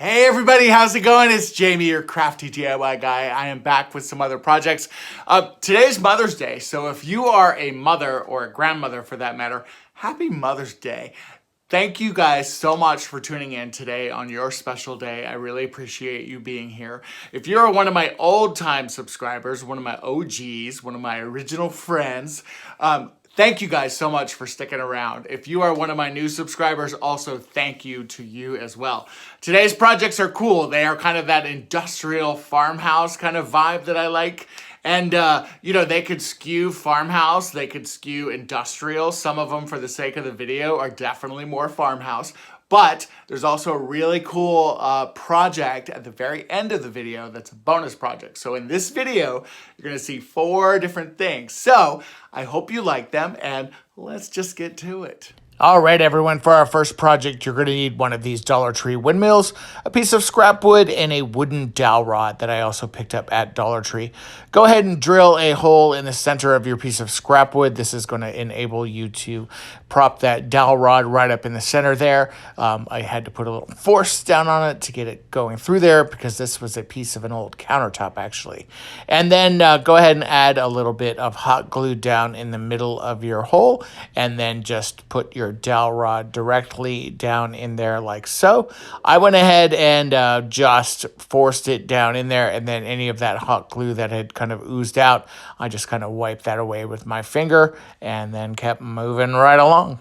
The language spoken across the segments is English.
Hey everybody, how's it going? It's Jamie, your crafty DIY guy. I am back with some other projects. Today's Mother's Day, so if you are a mother or a grandmother for that matter, happy Mother's Day. Thank you guys so much for tuning in today on your special day. I really appreciate you being here. If you're one of my old time subscribers, one of my OGs, one of my original friends, thank you guys so much for sticking around. If you are one of my new subscribers, also thank you to you as well. Today's projects are cool. They are kind of that industrial farmhouse kind of vibe that I like. And, they could skew farmhouse, they could skew industrial. Some of them, for the sake of the video, are definitely more farmhouse. But there's also a really cool project at the very end of the video that's a bonus project. So in this video, you're going to see 4 different things. So I hope you like them, and let's just get to it. All right, everyone, for our first project, you're going to need one of these Dollar Tree windmills, a piece of scrap wood, and a wooden dowel rod that I also picked up at Dollar Tree. Go ahead and drill a hole in the center of your piece of scrap wood. This is going to enable you to prop that dowel rod right up in the center there. I had to put a little force down on it to get it going through there because this was a piece of an old countertop, actually. And then go ahead and add a little bit of hot glue down in the middle of your hole, and then just put your dowel rod directly down in there like so. I went ahead and just forced it down in there, and then any of that hot glue that had kind of oozed out, I just kind of wiped that away with my finger and then kept moving right along.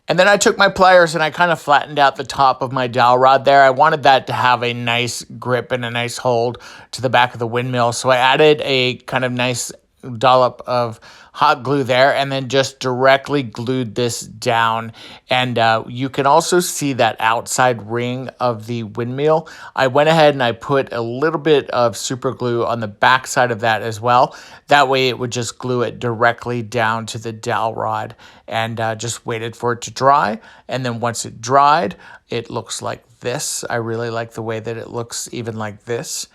And then I took my pliers and I kind of flattened out the top of my dowel rod there. I wanted that to have a nice grip and a nice hold to the back of the windmill. So I added a kind of nice dollop of hot glue there and then just directly glued this down. And you can also see that outside ring of the windmill. I went ahead and I put a little bit of super glue on the back side of that as well. That way it would just glue it directly down to the dowel rod, and just waited for it to dry. And then once it dried, it looks like this. I really like the way that it looks even like this.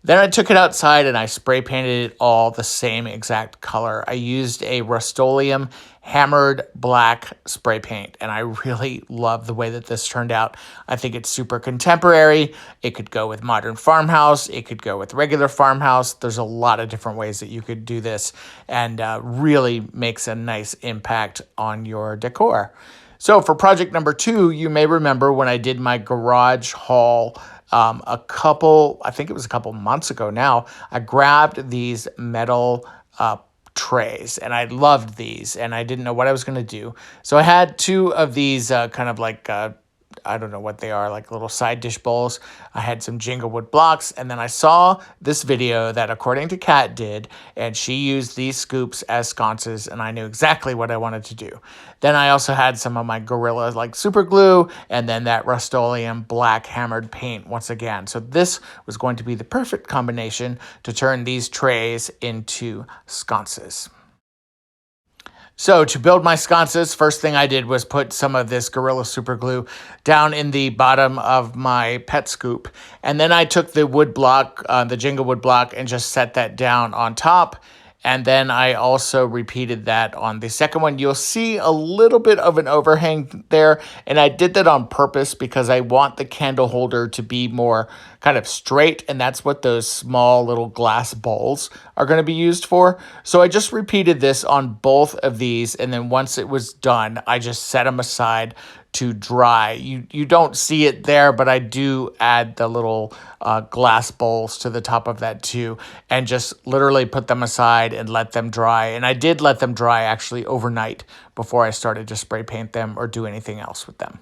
Then I took it outside and I spray painted it all the same exact color. I used a Rust-Oleum hammered black spray paint, and I really love the way that this turned out. I think it's super contemporary. It could go with modern farmhouse. It could go with regular farmhouse. There's a lot of different ways that you could do this, and really makes a nice impact on your decor. So for project number 2, you may remember when I did my garage haul I think it was a couple months ago now, I grabbed these metal trays, and I loved these, and I didn't know what I was going to do. So I had 2 of these kind of like, I don't know what they are, like little side dish bowls. I had some jinglewood blocks, and then I saw this video that, according to Kat, did, and she used these scoops as sconces, and I knew exactly what I wanted to do. Then I also had some of my Gorilla like super glue, and then that Rust-Oleum black hammered paint once again. So this was going to be the perfect combination to turn these trays into sconces. So to build my sconces, first thing I did was put some of this Gorilla Super Glue down in the bottom of my pet scoop. And then I took the wood block, the Jenga wood block, and just set that down on top. And then I also repeated that on the second one. You'll see a little bit of an overhang there, and I did that on purpose because I want the candle holder to be more kind of straight, and that's what those small little glass bowls are going to be used for. So I just repeated this on both of these, and then once it was done, I just set them aside to dry. You don't see it there, but I do add the little glass bowls to the top of that too, and just literally put them aside and let them dry. And I did let them dry actually overnight before I started to spray paint them or do anything else with them.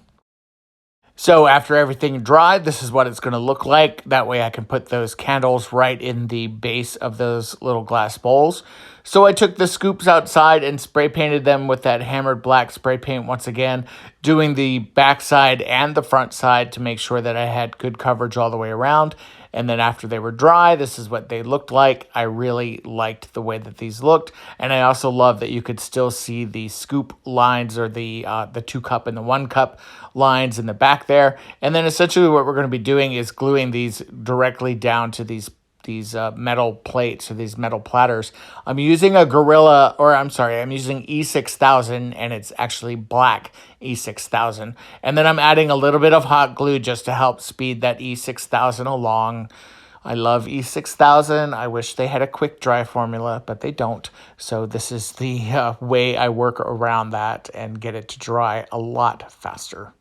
So after everything dried, this is what it's going to look like. That way I can put those candles right in the base of those little glass bowls. So I took the scoops outside and spray painted them with that hammered black spray paint once again, doing the back side and the front side to make sure that I had good coverage all the way around. And then after they were dry, this is what they looked like. I really liked the way that these looked. And I also love that you could still see the scoop lines, or the 2 cup and the 1 cup lines in the back there. And then essentially what we're going to be doing is gluing these directly down to these metal plates or these metal platters. I'm using a Gorilla, or I'm sorry, I'm using E6000, and it's actually black E6000. And then I'm adding a little bit of hot glue just to help speed that E6000 along. I love E6000. I wish they had a quick dry formula, but they don't. So this is the way I work around that and get it to dry a lot faster.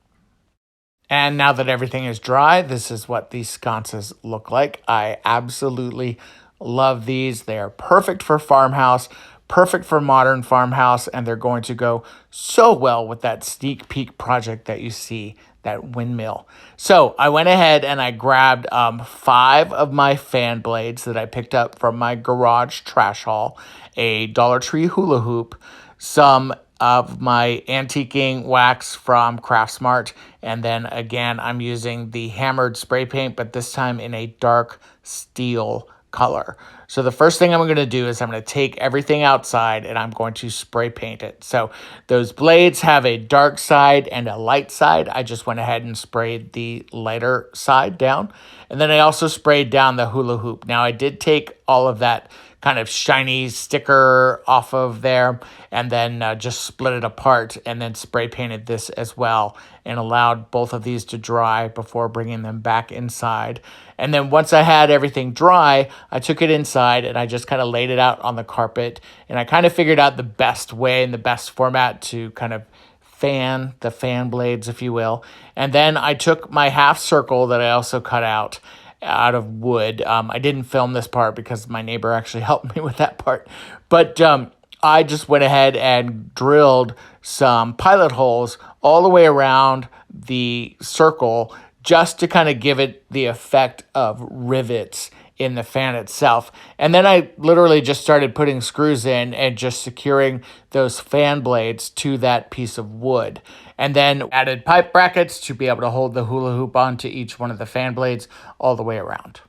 And now that everything is dry, this is what these sconces look like. I absolutely love these. They are perfect for farmhouse, perfect for modern farmhouse, and they're going to go so well with that sneak peek project that you see, that windmill. So I went ahead and I grabbed 5 of my fan blades that I picked up from my garage trash haul, a Dollar Tree hula hoop, some of my antiquing wax from Craftsmart, and then again I'm using the hammered spray paint, but this time in a dark steel color. So the first thing I'm going to do is I'm going to take everything outside and I'm going to spray paint it. So those blades have a dark side and a light side. I just went ahead and sprayed the lighter side down. And then I also sprayed down the hula hoop. Now I did take all of that kind of shiny sticker off of there and then just split it apart and then spray painted this as well and allowed both of these to dry before bringing them back inside. And then once I had everything dry, I took it inside and I just kind of laid it out on the carpet, and I kind of figured out the best way and the best format to kind of fan the fan blades, if you will. And then I took my half circle that I also cut out of wood. I didn't film this part because my neighbor actually helped me with that part. But I just went ahead and drilled some pilot holes all the way around the circle just to kind of give it the effect of rivets in the fan itself. And then I literally just started putting screws in and just securing those fan blades to that piece of wood. And then added pipe brackets to be able to hold the hula hoop onto each one of the fan blades all the way around.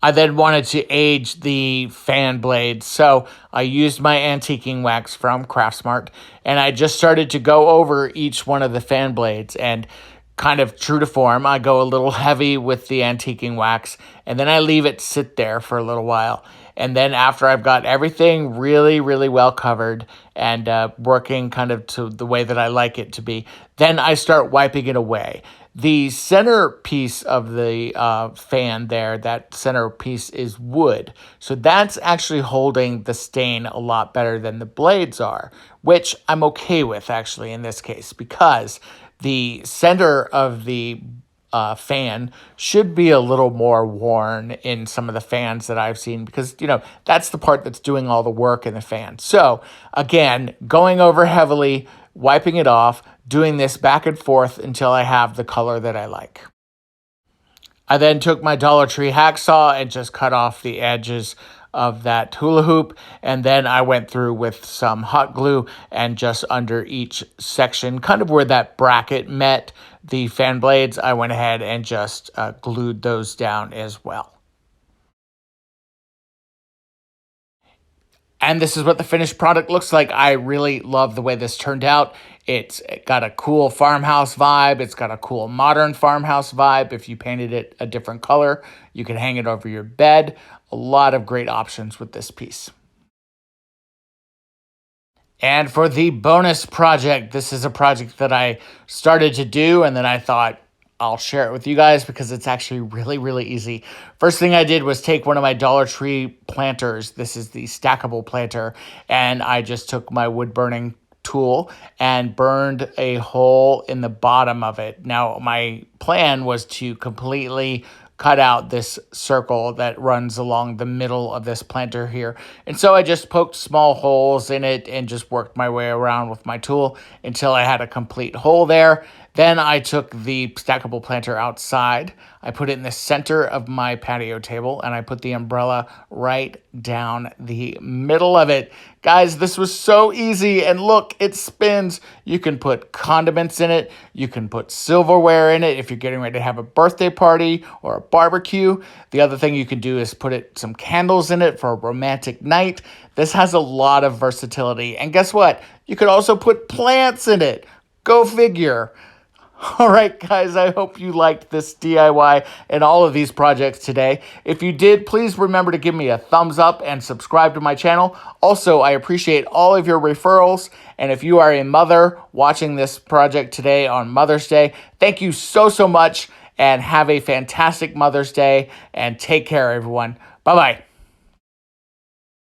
I then wanted to age the fan blades, so I used my antiquing wax from Craftsmart, and I just started to go over each one of the fan blades, and kind of true to form, I go a little heavy with the antiquing wax, and then I leave it sit there for a little while. And then after I've got everything really, really well covered and working kind of to the way that I like it to be, then I start wiping it away. The center piece of the fan there, that center piece is wood. So that's actually holding the stain a lot better than the blades are, which I'm okay with actually in this case, because the center of the fan should be a little more worn in some of the fans that I've seen, because, you know, that's the part that's doing all the work in the fan. So again, going over heavily, wiping it off, doing this back and forth until I have the color that I like. I then took my Dollar Tree hacksaw and just cut off the edges of that hula hoop, and then I went through with some hot glue and just under each section, kind of where that bracket met the fan blades, I went ahead and just glued those down as well. And this is what the finished product looks like. I really love the way this turned out. It's got a cool farmhouse vibe. It's got a cool modern farmhouse vibe. If you painted it a different color, you can hang it over your bed. A lot of great options with this piece. And for the bonus project, this is a project that I started to do, and then I thought I'll share it with you guys because it's actually really, really easy. First thing I did was take one of my Dollar Tree planters. This is the stackable planter, and I just took my wood burning tool and burned a hole in the bottom of it. Now, my plan was to completely cut out this circle that runs along the middle of this planter here. And so I just poked small holes in it and just worked my way around with my tool until I had a complete hole there. Then I took the stackable planter outside. I put it in the center of my patio table, and I put the umbrella right down the middle of it. Guys, this was so easy, and look, it spins. You can put condiments in it. You can put silverware in it if you're getting ready to have a birthday party or a barbecue. The other thing you can do is put some candles in it for a romantic night. This has a lot of versatility. And guess what? You could also put plants in it. Go figure. All right, guys, I hope you liked this DIY and all of these projects today. If you did, please remember to give me a thumbs up and subscribe to my channel. Also, I appreciate all of your referrals. And if you are a mother watching this project today on Mother's Day, thank you so much and have a fantastic Mother's Day and take care, everyone. Bye-bye.